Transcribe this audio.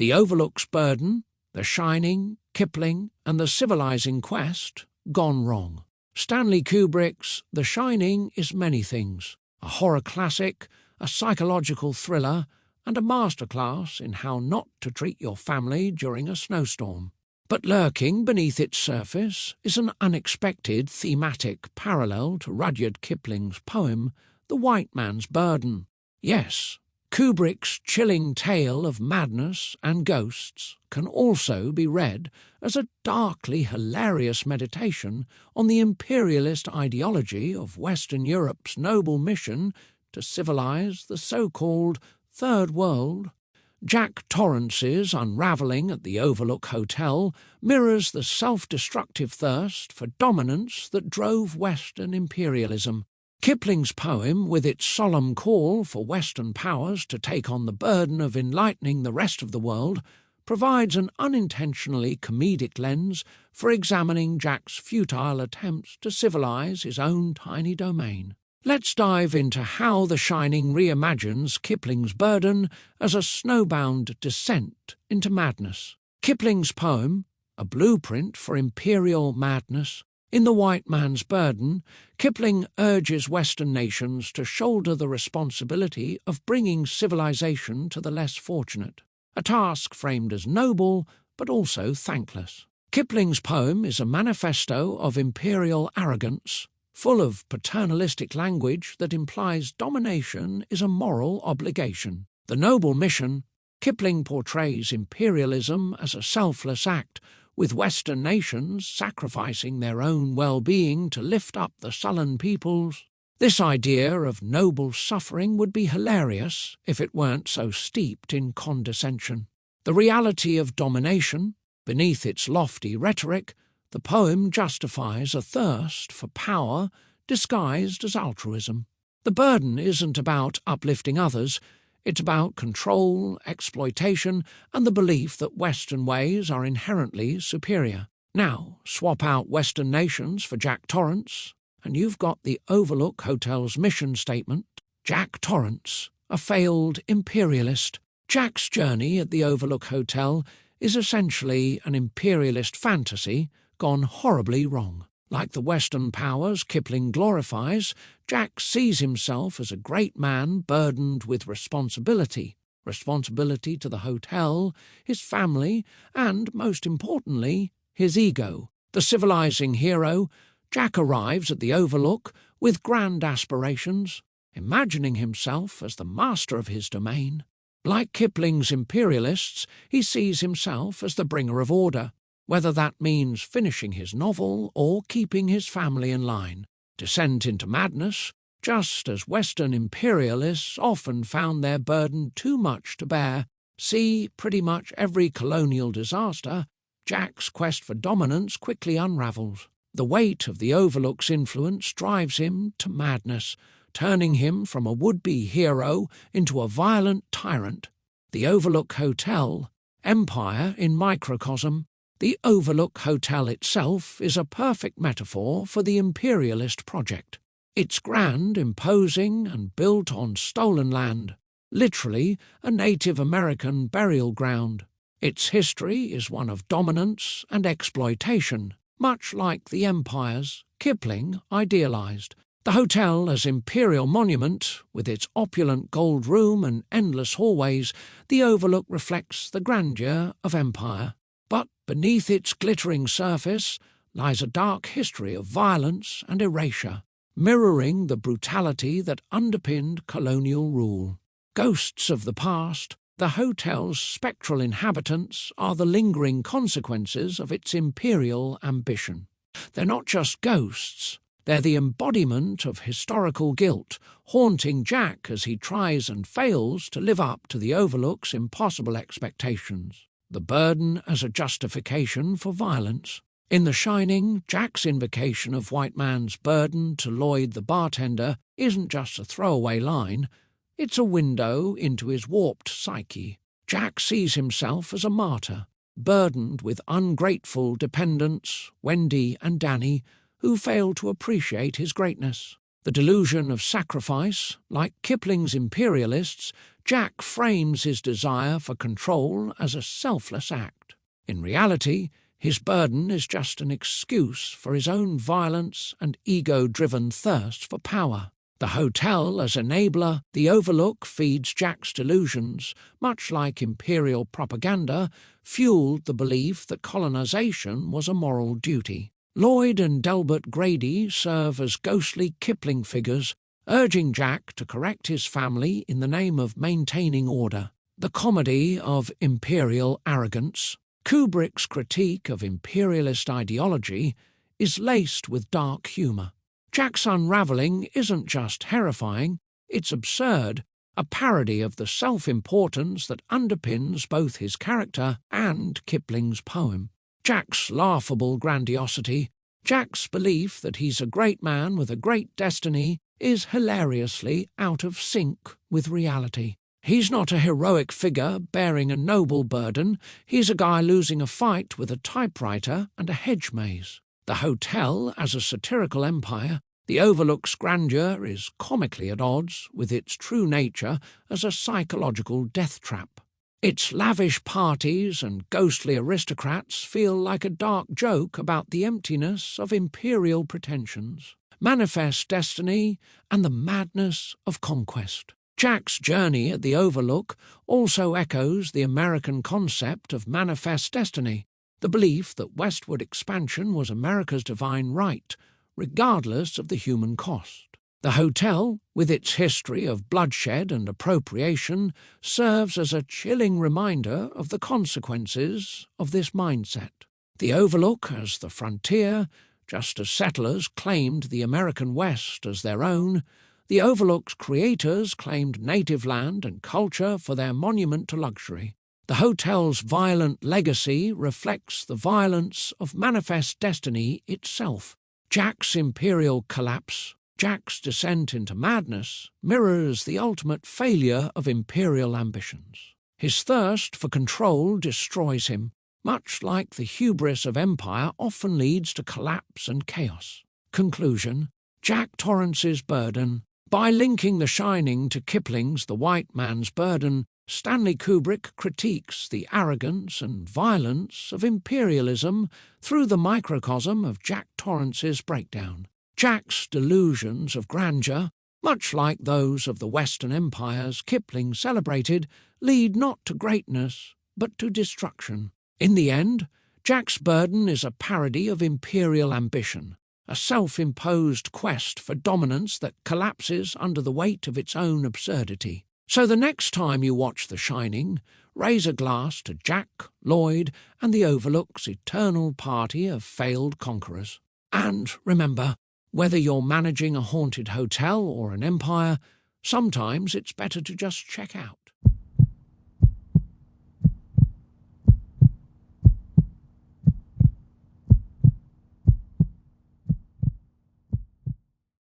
The Overlook's burden, The Shining, Kipling, and the Civilizing quest gone wrong. Stanley Kubrick's The Shining is many things: a horror classic, a psychological thriller, and a masterclass in how not to treat your family during a snowstorm. But lurking beneath its surface is an unexpected thematic parallel to Rudyard Kipling's poem, The White Man's Burden. Yes, Kubrick's chilling tale of madness and ghosts can also be read as a darkly hilarious meditation on the imperialist ideology of Western Europe's noble mission to civilize the so-called Third World. Jack Torrance's unravelling at the Overlook Hotel mirrors the self-destructive thirst for dominance that drove Western imperialism. Kipling's poem, with its solemn call for Western powers to take on the burden of enlightening the rest of the world, provides an unintentionally comedic lens for examining Jack's futile attempts to civilize his own tiny domain. Let's dive into how The Shining reimagines Kipling's burden as a snowbound descent into madness. Kipling's poem, a blueprint for imperial madness. In The White Man's Burden, Kipling urges Western nations to shoulder the responsibility of bringing civilization to the less fortunate, a task framed as noble but also thankless. Kipling's poem is a manifesto of imperial arrogance, full of paternalistic language that implies domination is a moral obligation. The noble mission, Kipling portrays imperialism as a selfless act, with Western nations sacrificing their own well-being to lift up the sullen peoples. This idea of noble suffering would be hilarious if it weren't so steeped in condescension. The reality of domination, beneath its lofty rhetoric, the poem justifies a thirst for power disguised as altruism. The burden isn't about uplifting others, it's about control, exploitation, and the belief that Western ways are inherently superior. Now, swap out Western nations for Jack Torrance, and you've got the Overlook Hotel's mission statement. Jack Torrance, a failed imperialist. Jack's journey at the Overlook Hotel is essentially an imperialist fantasy gone horribly wrong. Like the Western powers Kipling glorifies, Jack sees himself as a great man burdened with responsibility to the hotel, his family, and, most importantly, his ego. The civilizing hero, Jack arrives at the Overlook with grand aspirations, imagining himself as the master of his domain. Like Kipling's imperialists, he sees himself as the bringer of order, whether that means finishing his novel or keeping his family in line. Descent into madness, just as Western imperialists often found their burden too much to bear. See pretty much every colonial disaster, Jack's quest for dominance quickly unravels. The weight of the Overlook's influence drives him to madness, turning him from a would-be hero into a violent tyrant. The Overlook Hotel, empire in microcosm. The Overlook Hotel itself is a perfect metaphor for the imperialist project. It's grand, imposing, and built on stolen land, literally a Native American burial ground. Its history is one of dominance and exploitation, much like the empires Kipling idealized. The hotel as imperial monument, with its opulent gold room and endless hallways, the Overlook reflects the grandeur of empire. But beneath its glittering surface lies a dark history of violence and erasure, mirroring the brutality that underpinned colonial rule. Ghosts of the past, the hotel's spectral inhabitants are the lingering consequences of its imperial ambition. They're not just ghosts, they're the embodiment of historical guilt, haunting Jack as he tries and fails to live up to the Overlook's impossible expectations. The burden as a justification for violence. In The Shining, Jack's invocation of White Man's burden to Lloyd the bartender isn't just a throwaway line, it's a window into his warped psyche. Jack sees himself as a martyr, burdened with ungrateful dependents, Wendy and Danny, who fail to appreciate his greatness. The delusion of sacrifice, like Kipling's imperialists, Jack frames his desire for control as a selfless act. In reality, his burden is just an excuse for his own violence and ego-driven thirst for power. The hotel as enabler, the Overlook feeds Jack's delusions, much like imperial propaganda, fueled the belief that colonization was a moral duty. Lloyd and Delbert Grady serve as ghostly Kipling figures, urging Jack to correct his family in the name of maintaining order. The comedy of imperial arrogance, Kubrick's critique of imperialist ideology, is laced with dark humour. Jack's unravelling isn't just terrifying, it's absurd, a parody of the self-importance that underpins both his character and Kipling's poem. Jack's laughable grandiosity, Jack's belief that he's a great man with a great destiny, is hilariously out of sync with reality. He's not a heroic figure bearing a noble burden, he's a guy losing a fight with a typewriter and a hedge maze. The hotel as a satirical empire, the Overlook's grandeur is comically at odds with its true nature as a psychological death trap. Its lavish parties and ghostly aristocrats feel like a dark joke about the emptiness of imperial pretensions, manifest destiny, and the madness of conquest. Jack's journey at the Overlook also echoes the American concept of manifest destiny, the belief that westward expansion was America's divine right, regardless of the human cost. The hotel, with its history of bloodshed and appropriation, serves as a chilling reminder of the consequences of this mindset. The Overlook as the frontier, just as settlers claimed the American West as their own, the Overlook's creators claimed native land and culture for their monument to luxury. The hotel's violent legacy reflects the violence of manifest destiny itself. Jack's imperial collapse, Jack's descent into madness, mirrors the ultimate failure of imperial ambitions. His thirst for control destroys him, much like the hubris of empire often leads to collapse and chaos. Conclusion: Jack Torrance's burden. By linking The Shining to Kipling's The White Man's Burden, Stanley Kubrick critiques the arrogance and violence of imperialism through the microcosm of Jack Torrance's breakdown. Jack's delusions of grandeur, much like those of the Western empires Kipling celebrated, lead not to greatness, but to destruction. In the end, Jack's burden is a parody of imperial ambition, a self-imposed quest for dominance that collapses under the weight of its own absurdity. So the next time you watch The Shining, raise a glass to Jack, Lloyd, and the Overlook's eternal party of failed conquerors. And remember, whether you're managing a haunted hotel or an empire, sometimes it's better to just check out.